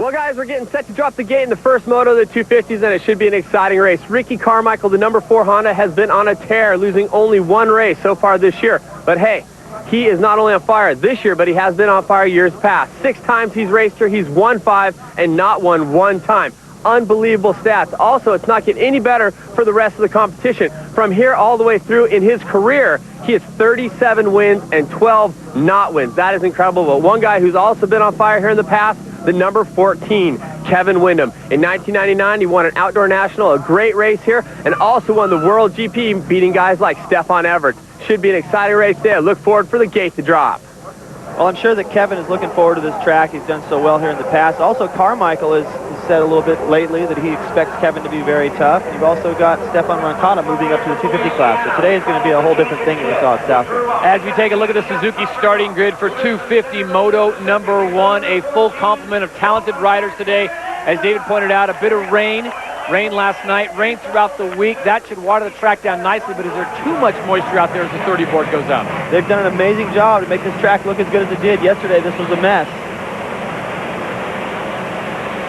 Well, guys, we're getting set to drop the gate in the first moto of the 250s, and it should be an exciting race. Ricky Carmichael, the number 4 Honda, has been on a tear, losing only one race so far this year. But hey, he is not only on fire this year, but he has been on fire years past. 6 times he's raced her, he's won 5 and not won 1 time. Unbelievable stats. Also, it's not getting any better for the rest of the competition. From here all the way through in his career, he has 37 wins and 12 not wins. That is incredible. But one guy who's also been on fire here in the past, the number 14, Kevin Windham. In 1999, he won an outdoor national, a great race here, and also won the World GP, beating guys like Stefan Everts. Should be an exciting race today. I look forward for the gate to drop. Well, I'm sure that Kevin is looking forward to this track. He's done so well here in the past. Also, Carmichael has said a little bit lately that he expects Kevin to be very tough. You've also got Stefan Roncada moving up to the 250 class. So today is going to be a whole different thing than we saw at Southwood. As we take a look at the Suzuki starting grid for 250 Moto number 1, a full complement of talented riders today. As David pointed out, a bit of rain last night, rain throughout the week. That should water the track down nicely, but is there too much moisture out there as the 30 board goes up? They've done an amazing job to make this track look as good as it did yesterday. This was a mess.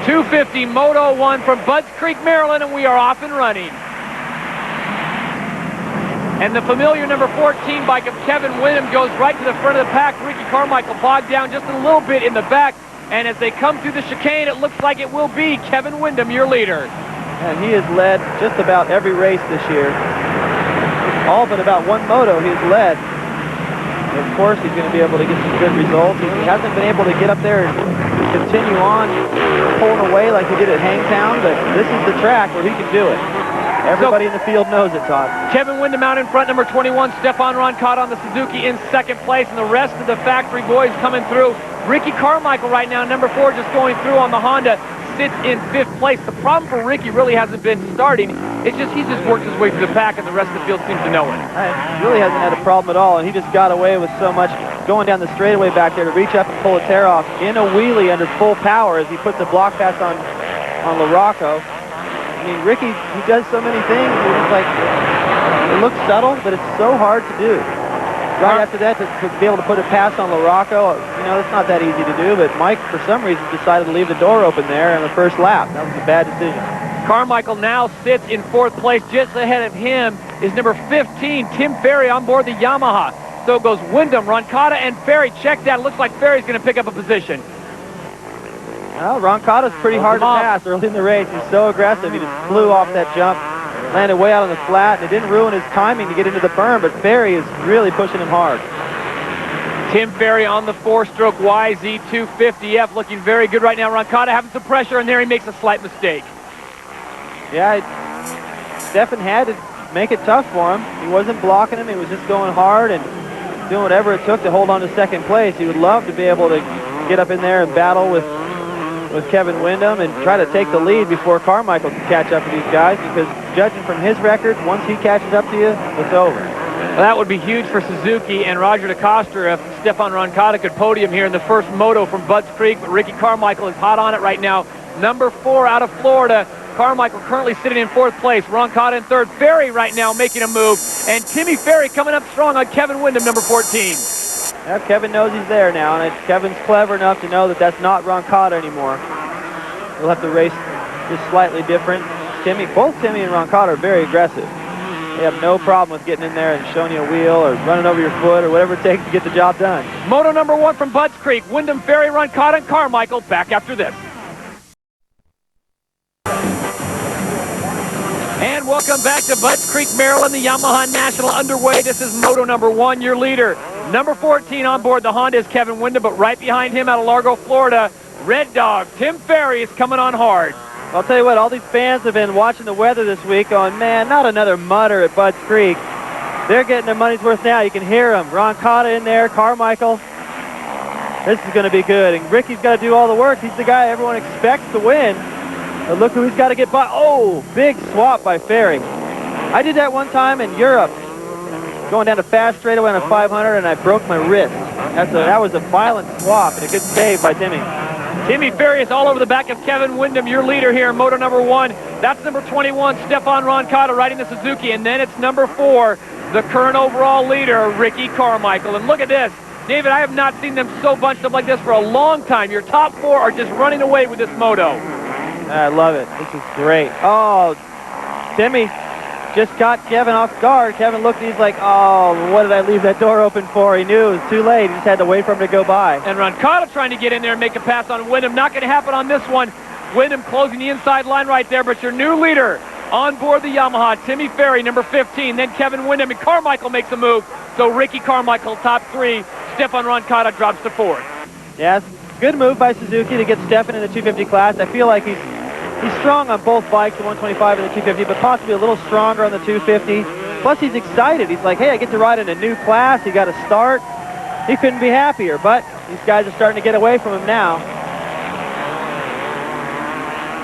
250 Moto 1 from Budds Creek, Maryland, and we are off and running. And the familiar number 14 bike of Kevin Windham goes right to the front of the pack. Ricky Carmichael bogged down just a little bit in the back. And as they come through the chicane, it looks like it will be Kevin Windham, your leader. And he has led just about every race this year. All but about one moto he has led. And of course, he's going to be able to get some good results. He hasn't been able to get up there and continue on pulling away like he did at Hangtown, but this is the track where he can do it. Everybody in the field knows it, Todd. Kevin Windham out in front, number 21. Stefan Roncada on the Suzuki in second place, and the rest of the factory boys coming through. Ricky Carmichael right now, number 4, just going through on the Honda, sits in 5th place. The problem for Ricky really hasn't been starting. It's just he's just worked his way through the pack, and the rest of the field seems to know it. He really hasn't had a problem at all, and he just got away with so much going down the straightaway back there to reach up and pull a tear off in a wheelie under full power as he puts a block pass on LaRocco. I mean, Ricky, he does so many things. It's like, it looks subtle, but it's so hard to do. Right after that, to be able to put a pass on LaRocco, you know, it's not that easy to do, but Mike, for some reason, decided to leave the door open there on the first lap. That was a bad decision. Carmichael now sits in 4th place. Just ahead of him is number 15, Tim Ferry, on board the Yamaha. So goes Windham, Roncada, and Ferry. Check that. It looks like Ferry's going to pick up a position. Well, Roncada's pretty hard to pass early in the race. He's so aggressive. He just flew off that jump, landed way out on the flat, and it didn't ruin his timing to get into the berm, but Ferry is really pushing him hard. Tim Ferry on the 4-stroke YZ250F, looking very good right now. Roncada having some pressure, and there he makes a slight mistake. Yeah, Stefan had to make it tough for him. He wasn't blocking him. He was just going hard and doing whatever it took to hold on to 2nd place. He would love to be able to get up in there and battle with Kevin Windham and try to take the lead before Carmichael can catch up to these guys, because judging from his record, once he catches up to you, it's over. Well, that would be huge for Suzuki and Roger DeCoster if Stefan Roncada could podium here in the first moto from Budds Creek, but Ricky Carmichael is hot on it right now. Number 4 out of Florida. Carmichael currently sitting in 4th place. Roncada in 3rd. Ferry right now making a move. And Timmy Ferry coming up strong on Kevin Windham, number 14. Yeah, Kevin knows he's there now, and Kevin's clever enough to know that that's not Roncada anymore. He'll have to race just slightly different. Both Timmy and Roncada are very aggressive. They have no problem with getting in there and showing you a wheel or running over your foot or whatever it takes to get the job done. Moto number 1 from Budds Creek. Windham, Ferry, Roncada, and Carmichael back after this. And welcome back to Budds Creek, Maryland. The Yamaha National underway. This is Moto number 1, your leader. Number 14 on board the Honda is Kevin Windham, but right behind him out of Largo, Florida, Red Dog Tim Ferry is coming on hard. I'll tell you what, all these fans have been watching the weather this week going, man, not another mudder at Budds Creek. They're getting their money's worth now. You can hear them. Roncada in there, Carmichael. This is going to be good. And Ricky's got to do all the work. He's the guy everyone expects to win. But look who he's got to get by. Oh, big swap by Ferry. I did that one time in Europe, going down a fast straightaway on a 500, and I broke my wrist. That was a violent swap and a good save by Timmy. Timmy Ferry is all over the back of Kevin Windham, your leader here in Moto number 1. That's number 21, Stefan Roncada, riding the Suzuki. And then it's number 4, the current overall leader, Ricky Carmichael. And look at this. David, I have not seen them so bunched up like this for a long time. Your top 4 are just running away with this moto. I love it. This is great. Oh, Timmy just caught Kevin off guard. Kevin looked and he's like, oh, what did I leave that door open for? He knew it was too late. He just had to wait for him to go by. And Roncada trying to get in there and make a pass on Windham. Not going to happen on this one. Windham closing the inside line right there, but your new leader on board the Yamaha, Timmy Ferry, number 15. Then Kevin Windham and Carmichael makes a move. So Ricky Carmichael, top 3. Stefan Roncada drops to 4th. Yes, good move by Suzuki to get Stefan in the 250 class. I feel like he's strong on both bikes, the 125 and the 250, but possibly a little stronger on the 250. Plus, he's excited. He's like, hey, I get to ride in a new class. He got to start. He couldn't be happier, but these guys are starting to get away from him now.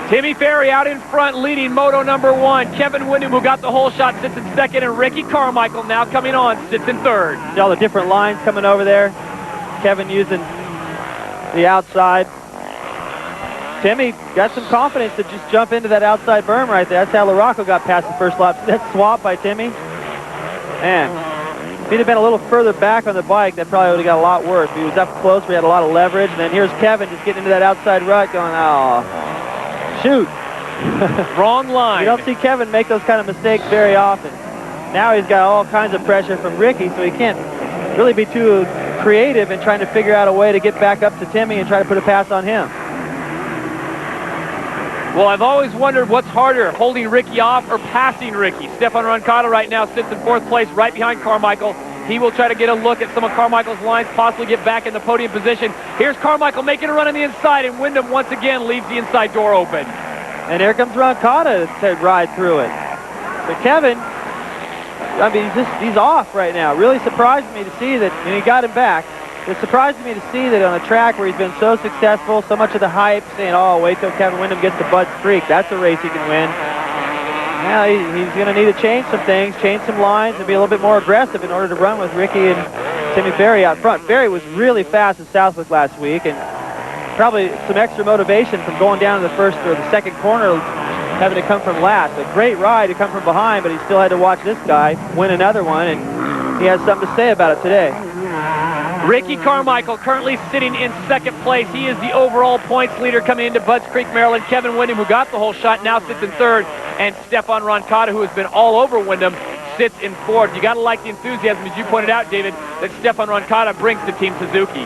Timmy Ferry out in front, leading moto number 1. Kevin Windham, who got the whole shot, sits in 2nd, and Ricky Carmichael, now coming on, sits in 3rd. See all the different lines coming over there. Kevin using the outside. Timmy got some confidence to just jump into that outside berm right there. That's how LaRocco got past the first lap. That swap by Timmy. Man, if he'd have been a little further back on the bike, that probably would have got a lot worse. He was up close, we had a lot of leverage, and then here's Kevin just getting into that outside rut going, oh, shoot. Wrong line. You don't see Kevin make those kind of mistakes very often. Now he's got all kinds of pressure from Ricky, so he can't really be too creative in trying to figure out a way to get back up to Timmy and try to put a pass on him. Well, I've always wondered what's harder, holding Ricky off or passing Ricky. Stefan Roncada right now sits in 4th place right behind Carmichael. He will try to get a look at some of Carmichael's lines, possibly get back in the podium position. Here's Carmichael making a run on the inside, and Windham once again leaves the inside door open. And here comes Roncada to ride through it. But Kevin, I mean, he's off right now. Really surprised me to see that, and he got him back. It surprised me to see that on a track where he's been so successful, so much of the hype saying, oh, wait till Kevin Windham gets to Budds Creek. That's a race he can win. Now he's going to need to change some things, change some lines, and be a little bit more aggressive in order to run with Ricky and Timmy Ferry out front. Ferry was really fast at Southwick last week, and probably some extra motivation from going down to the first or the second corner, having to come from last. A great ride to come from behind, but he still had to watch this guy win another one, and he has something to say about it today. Ricky Carmichael currently sitting in 2nd place. He is the overall points leader coming into Budds Creek, Maryland. Kevin Windham, who got the whole shot, now sits in 3rd. And Stefan Roncada, who has been all over Windham, sits in 4th. You got to like the enthusiasm, as you pointed out, David, that Stefan Roncada brings to Team Suzuki.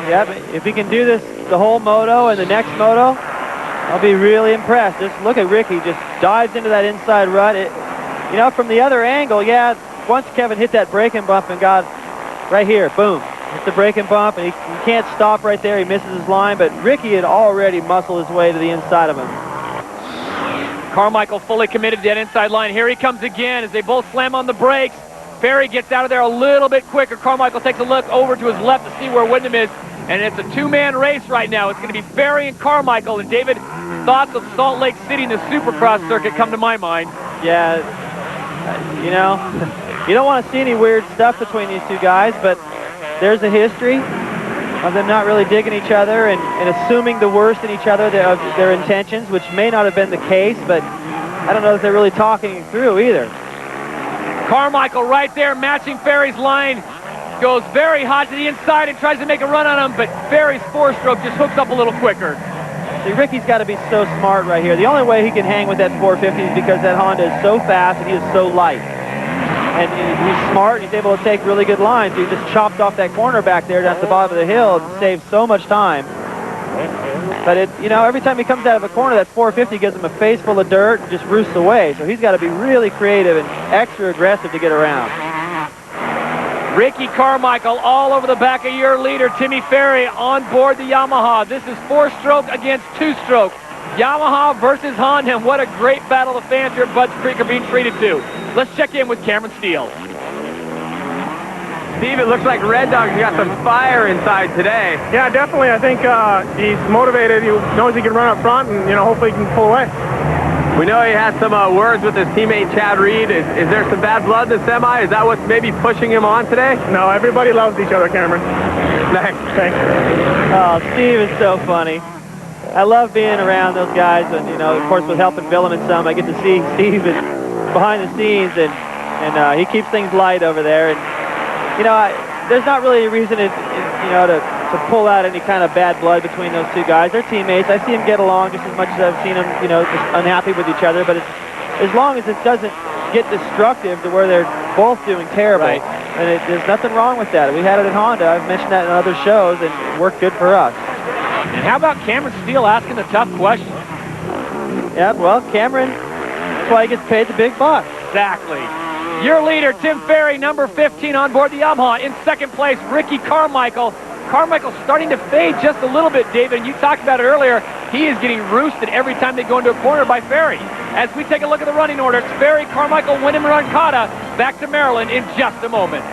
Yeah, but if he can do this the whole moto and the next moto, I'll be really impressed. Just look at Ricky, just dives into that inside rut. You know, from the other angle, yeah, once Kevin hit that braking bump and got right here, boom. It's the braking bump, and he can't stop right there. He misses his line, but Ricky had already muscled his way to the inside of him. Carmichael fully committed to that inside line. Here he comes again as they both slam on the brakes. Ferry gets out of there a little bit quicker. Carmichael takes a look over to his left to see where Windham is, and it's a 2-man race right now. It's going to be Ferry and Carmichael, and David, thoughts of Salt Lake City in the Supercross circuit come to my mind. Yeah, you know, you don't want to see any weird stuff between these two guys, but there's a history of them not really digging each other and assuming the worst in each other, their intentions, which may not have been the case, but I don't know if they're really talking it through either. Carmichael right there matching Ferry's line, goes very hot to the inside and tries to make a run on him, but Ferry's 4-stroke just hooks up a little quicker. See, Ricky's got to be so smart right here. The only way he can hang with that 450 is because that Honda is so fast and he is so light. And he's smart, he's able to take really good lines. He just chopped off that corner back there down at the bottom of the hill and saved so much time. But you know, every time he comes out of a corner, that 450 gives him a face full of dirt and just roosts away. So he's got to be really creative and extra aggressive to get around. Ricky Carmichael all over the back of your leader, Timmy Ferry, on board the Yamaha. This is 4-stroke against 2-stroke. Yamaha versus Honda, and what a great battle the fans here at Budds Creek are being treated to. Let's check in with Cameron Steele. Steve, it looks like Red Dog's got some fire inside today. Yeah, definitely. I think he's motivated. He knows he can run up front, and hopefully he can pull away. We know he had some words with his teammate Chad Reed. Is there some bad blood in the semi? Is that what's maybe pushing him on today? No, everybody loves each other, Cameron. Thanks. Oh, Steve is so funny. I love being around those guys, and of course, with helping Willem and some, I get to see Steve behind the scenes, and he keeps things light over there. And there's not really a reason to pull out any kind of bad blood between those two guys. They're teammates. I see them get along just as much as I've seen them, just unhappy with each other. But as long as it doesn't get destructive to where they're both doing terrible, right. And there's nothing wrong with that. We had it at Honda. I've mentioned that in other shows, and it worked good for us. And how about Cameron Steele asking the tough question? Yeah, well, Cameron, that's why he gets paid the big bucks. Exactly. Your leader, Tim Ferry, number 15 on board the Yamaha. In second place, Ricky Carmichael. Carmichael's starting to fade just a little bit, David, and you talked about it earlier. He is getting roosted every time they go into a corner by Ferry. As we take a look at the running order, it's Ferry, Carmichael, Windham, and Roncada. Back to Maryland in just a moment.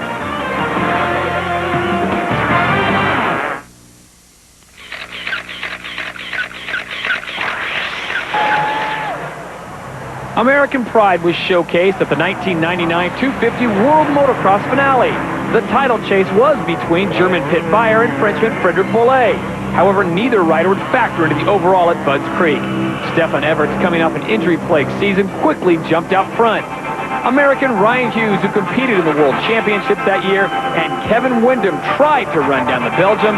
American pride was showcased at the 1999 250 World Motocross finale. The title chase was between German Pit Buyer and Frenchman Frederic Bollet. However, neither rider would factor into the overall at Budds Creek. Stefan Everts, coming off an injury-plagued season, quickly jumped out front. American Ryan Hughes, who competed in the World Championships that year, and Kevin Windham tried to run down the Belgium.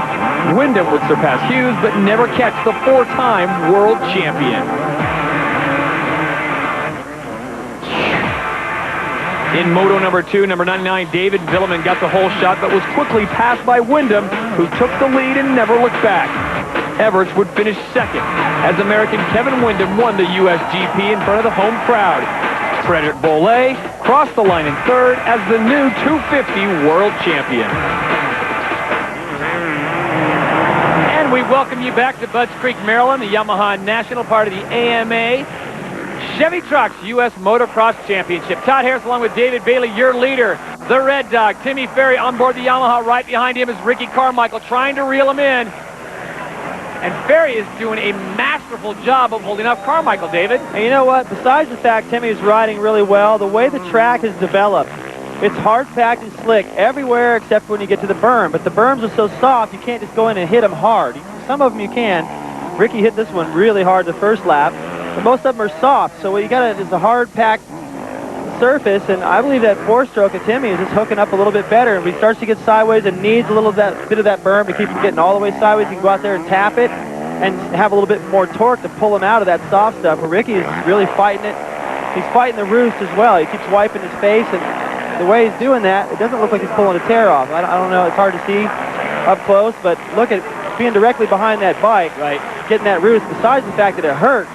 Windham would surpass Hughes, but never catch the four-time world champion. In Moto number 2, number 99, David Villeman got the whole shot, but was quickly passed by Windham, who took the lead and never looked back. Everts would finish second, as American Kevin Windham won the USGP in front of the home crowd. Frederic Bollet crossed the line in third as the new 250 world champion. And we welcome you back to Budds Creek, Maryland, the Yamaha National, part of the AMA Chevy Trucks U.S. Motocross Championship. Todd Harris along with David Bailey, your leader. The Red Dog, Timmy Ferry, on board the Yamaha. Right behind him is Ricky Carmichael, trying to reel him in. And Ferry is doing a masterful job of holding up Carmichael, David. And you know what? Besides the fact Timmy's riding really well, the way the track has developed, it's hard-packed and slick everywhere except when you get to the berm. But the berms are so soft, you can't just go in and hit them hard. Some of them you can. Ricky hit this one really hard the first lap. But most of them are soft, so what you got is a hard-packed surface, and I believe that four-stroke of Timmy is just hooking up a little bit better. And if he starts to get sideways and needs a little bit of that berm to keep him getting all the way sideways, you can go out there and tap it and have a little bit more torque to pull him out of that soft stuff. Where Ricky is really fighting it. He's fighting the roost as well. He keeps wiping his face, and the way he's doing that, it doesn't look like he's pulling a tear off. I don't know. It's hard to see up close, but look at being directly behind that bike, right, getting that roost, besides the fact that it hurt.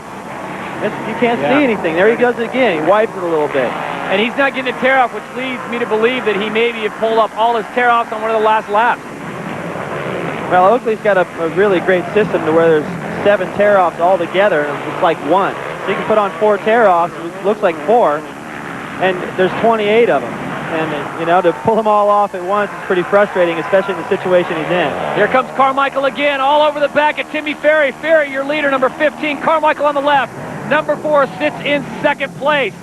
You can't see anything. There he goes again. He wipes it a little bit. And he's not getting a tear-off, which leads me to believe that he maybe have pulled up all his tear-offs on one of the last laps. Well, Oakley's got a really great system to where there's 7 tear-offs all together, and it's like 1. So you can put on 4 tear-offs, it looks like 4, and there's 28 of them. And, to pull them all off at once is pretty frustrating, especially in the situation he's in. Here comes Carmichael again, all over the back of Timmy Ferry. Ferry, your leader, number 15. Carmichael on the left. Number 4 sits in second place.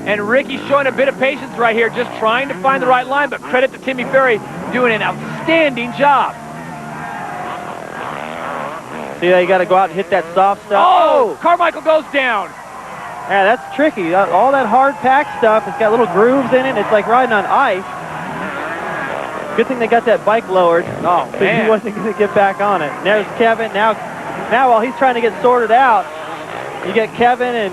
And Ricky's showing a bit of patience right here, just trying to find the right line, but credit to Timmy Ferry doing an outstanding job. See how you got to go out and hit that soft stuff? Oh! Carmichael goes down. Yeah, that's tricky. All that hard pack stuff, it's got little grooves in it. It's like riding on ice. Good thing they got that bike lowered. Oh, man. He wasn't going to get back on it. And there's Kevin. Now while he's trying to get sorted out, you get Kevin and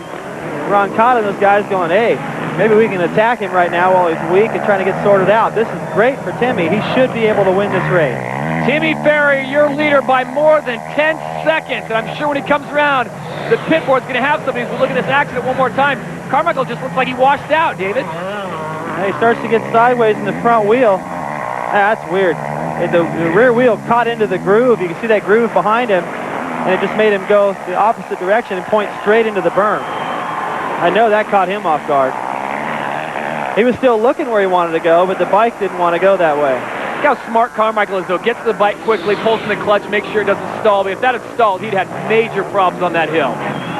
Roncada and those guys going, hey, maybe we can attack him right now while he's weak and trying to get sorted out. This is great for Timmy. He should be able to win this race. Timmy Ferry, your leader by more than 10 seconds. And I'm sure when he comes around, the pit board's going to have something. As we look at this accident one more time, Carmichael just looks like he washed out, David. He starts to get sideways in the front wheel. That's weird. The rear wheel caught into the groove. You can see that groove behind him, and it just made him go the opposite direction and point straight into the berm. I know that caught him off guard. He was still looking where he wanted to go, but the bike didn't want to go that way. Look how smart Carmichael is, though. Gets to the bike quickly, pulls in the clutch, makes sure it doesn't stall. But if that had stalled, he'd had major problems on that hill.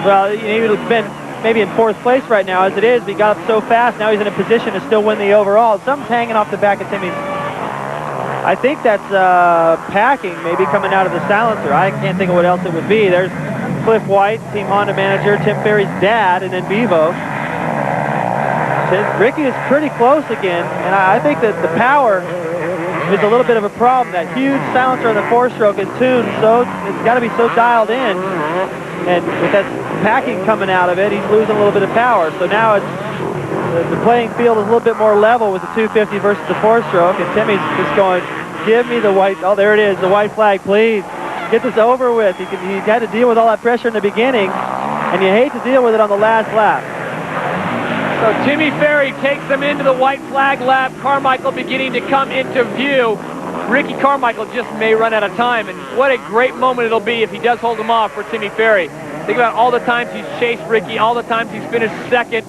Well, he would have been maybe in 4th place right now as it is. But he got up so fast, now he's in a position to still win the overall. Something's hanging off the back of Timmy's. I think that's packing maybe coming out of the silencer. I can't think of what else it would be. There's Cliff White, Team Honda manager, Tim Ferry's dad, and then Bevo. Ricky is pretty close again, and I think that the power is a little bit of a problem. That huge silencer on the four-stroke is tuned, so it's got to be so dialed in. And with that packing coming out of it, he's losing a little bit of power. So now it's the playing field is a little bit more level with the 250 versus the four-stroke. And Timmy's just going, give me the white. Oh, there it is, the white flag, please. Get this over with. He had to deal with all that pressure in the beginning, and you hate to deal with it on the last lap. So Timmy Ferry takes them into the white flag lap. Carmichael beginning to come into view. Ricky Carmichael just may run out of time, and what a great moment it'll be if he does hold him off for Timmy Ferry. Think about all the times he's chased Ricky, all the times he's finished second.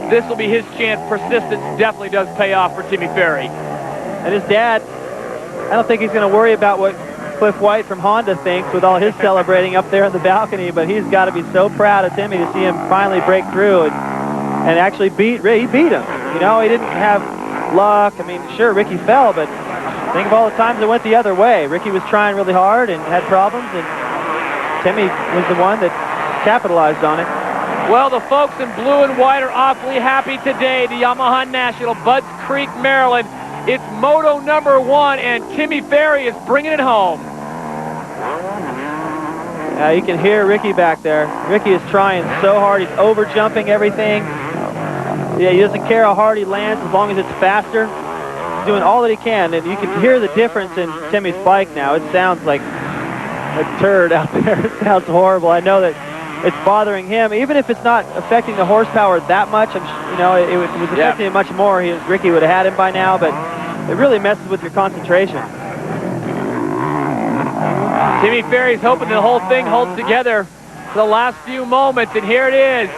This will be his chance. Persistence definitely does pay off for Timmy Ferry. And his dad, I don't think he's going to worry about what Cliff White from Honda thinks with all his celebrating up there in the balcony, but he's got to be so proud of Timmy to see him finally break through and actually beat him. You know, he didn't have luck. I mean, sure, Ricky fell, but think of all the times it went the other way. Ricky was trying really hard and had problems, and Timmy was the one that capitalized on it. Well, the folks in blue and white are awfully happy today. The Yamaha National, Budds Creek, Maryland. It's Moto #1, and Timmy Ferry is bringing it home. You can hear Ricky back there. Ricky is trying so hard. He's over-jumping everything. Yeah, he doesn't care how hard he lands as long as it's faster. He's doing all that he can, and you can hear the difference in Timmy's bike now. It sounds like a turd out there. It sounds horrible. I know that it's bothering him, even if it's not affecting the horsepower that much. You know, it was affecting him much more. Ricky would have had him by now, but it really messes with your concentration. Timmy Ferry's hoping the whole thing holds together for the last few moments, and here it is.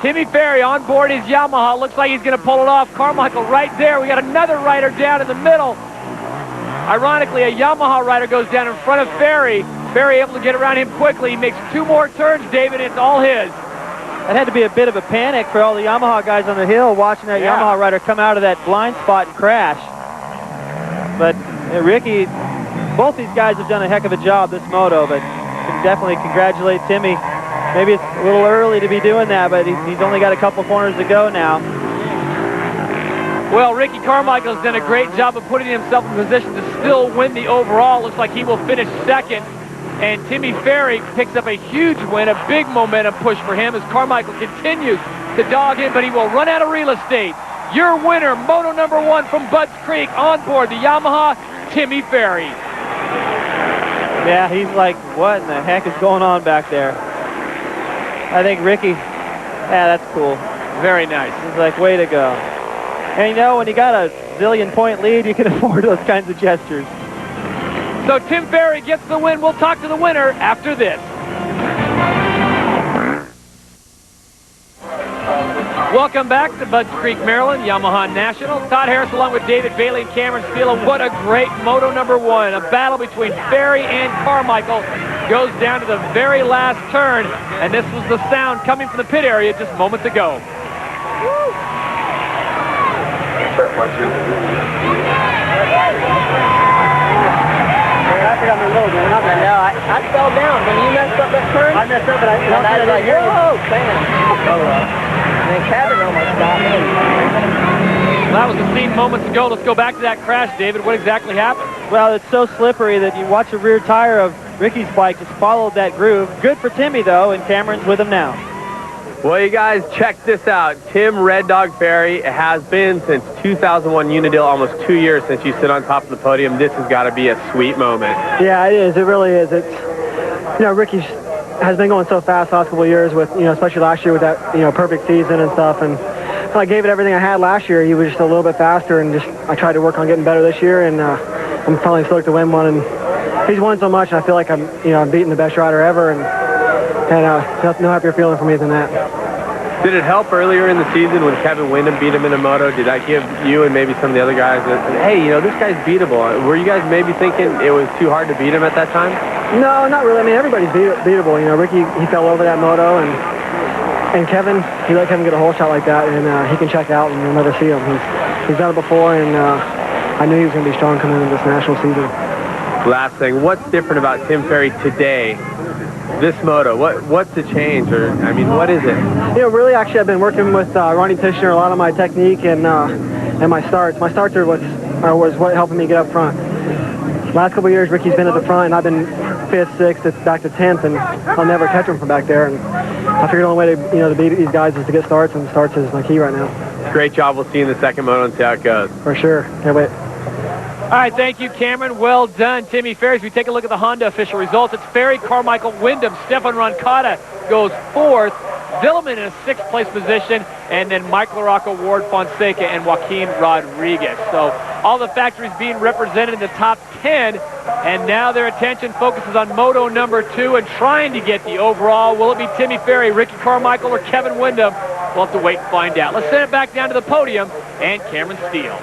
Timmy Ferry on board his Yamaha. Looks like he's going to pull it off. Carmichael right there. We got another rider down in the middle. Ironically, a Yamaha rider goes down in front of Ferry. Ferry able to get around him quickly. He makes 2 more turns, David. It's all his. That had to be a bit of a panic for all the Yamaha guys on the hill watching that Yamaha rider come out of that blind spot and crash. But Ricky, both these guys have done a heck of a job this moto, but can definitely congratulate Timmy. Maybe it's a little early to be doing that, but he's only got a couple corners to go now. Well, Ricky Carmichael has done a great job of putting himself in position to still win the overall. Looks like he will finish second. And Timmy Ferry picks up a huge win, a big momentum push for him as Carmichael continues to dog him, but he will run out of real estate. Your winner, Moto #1 from Budds Creek, on board the Yamaha, Timmy Ferry. Yeah, he's like, what in the heck is going on back there? I think Ricky, that's cool. Very nice. He's like, way to go. And you know, when you got a zillion-point lead, you can afford those kinds of gestures. So Tim Ferry gets the win. We'll talk to the winner after this. Welcome back to Budds Creek, Maryland, Yamaha National. Todd Harris along with David Bailey and Cameron Steele. What a great Moto #1. A battle between Ferry and Carmichael goes down to the very last turn. And this was the sound coming from the pit area just moments ago. On the road, man. I know. I fell down when you messed up that turn. I messed up, but I was like, whoa, bam. And then Kevin almost stopped me. That was the scene moments ago. Let's go back to that crash, David. What exactly happened? Well, it's so slippery that you watch the rear tire of Ricky's bike just followed that groove. Good for Timmy, though, and Cameron's with him now. Well, you guys, check this out. Tim Red Dog Ferry has been since 2001 Unadil, almost 2 years since you sit on top of the podium. This has got to be a sweet moment. Yeah, it is. It really is. It's, you know, Ricky has been going so fast the last couple of years with, you know, especially last year with that, you know, perfect season and stuff. And I gave it everything I had last year. He was just a little bit faster, and just I tried to work on getting better this year, and I'm finally stoked to win one. And he's won so much, and I feel like I'm beating the best rider ever, and no happier feeling for me than that. Did it help earlier in the season when Kevin Windham beat him in a moto? Did that give you and maybe some of the other guys hey, you know, this guy's beatable? Were you guys maybe thinking it was too hard to beat him at that time? No, not really. I mean, everybody's beatable. You know, Ricky, he fell over that moto, and Kevin, he let Kevin get a whole shot like that, and he can check out, and you'll never see him. He's done it before, and I knew he was going to be strong coming into this national season. Last thing, what's different about Tim Ferry today? This moto, what's the change, or I mean, what is it? You know, really, actually, I've been working with Ronnie Tishner a lot of my technique and my starts. My starts was what helping me get up front. last couple of years, Ricky's been at the front, and I've been 5th, 6th, back to 10th, and I'll never catch him from back there. And I figured the only way to, to beat these guys is to get starts, and starts is my key right now. Great job. We'll see you in the second moto and see how it goes. For sure. Can't wait. All right, thank you, Cameron. Well done, Timmy Ferry. As we take a look at the Honda official results, it's Ferry, Carmichael, Windham, Stefan Roncada goes 4th, Villeman in a 6th place position, and then Mike LaRocca, Ward Fonseca, and Joaquin Rodriguez. So all the factories being represented in the top 10, and now their attention focuses on Moto number 2 and trying to get the overall. Will it be Timmy Ferry, Ricky Carmichael, or Kevin Windham? We'll have to wait and find out. Let's send it back down to the podium and Cameron Steele.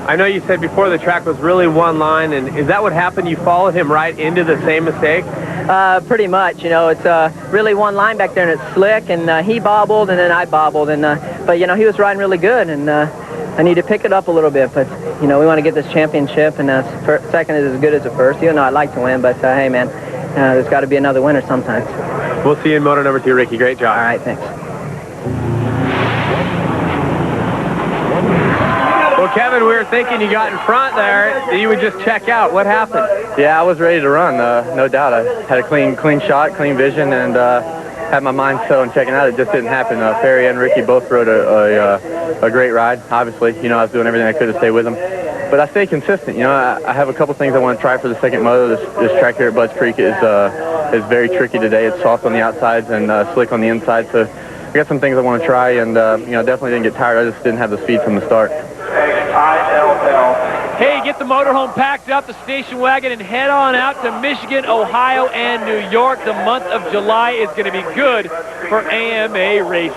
I know you said before the track was really one line, and is that what happened? You followed him right into the same mistake? Pretty much, it's really one line back there, and it's slick, and he bobbled, and then I bobbled, and but he was riding really good, and I need to pick it up a little bit, but we want to get this championship, and second is as good as the first. Even though I'd like to win, but hey, man, there's got to be another winner sometimes. We'll see you in moto number 2, Ricky. Great job. All right, thanks. Well, Kevin, we were thinking you got in front there that you would just check out. What happened? Yeah, I was ready to run, no doubt. I had a clean shot, clean vision, and had my mind set on checking out. It just didn't happen. Ferry and Ricky both rode a great ride. Obviously, I was doing everything I could to stay with them. But I stayed consistent. I have a couple things I want to try for the second moto. This track here at Budds Creek is very tricky today. It's soft on the outsides and slick on the inside. So I got some things I want to try, and definitely didn't get tired. I just didn't have the speed from the start. Hey, get the motorhome packed up, the station wagon, and head on out to Michigan, Ohio, and New York. The month of July is going to be good for AMA racing.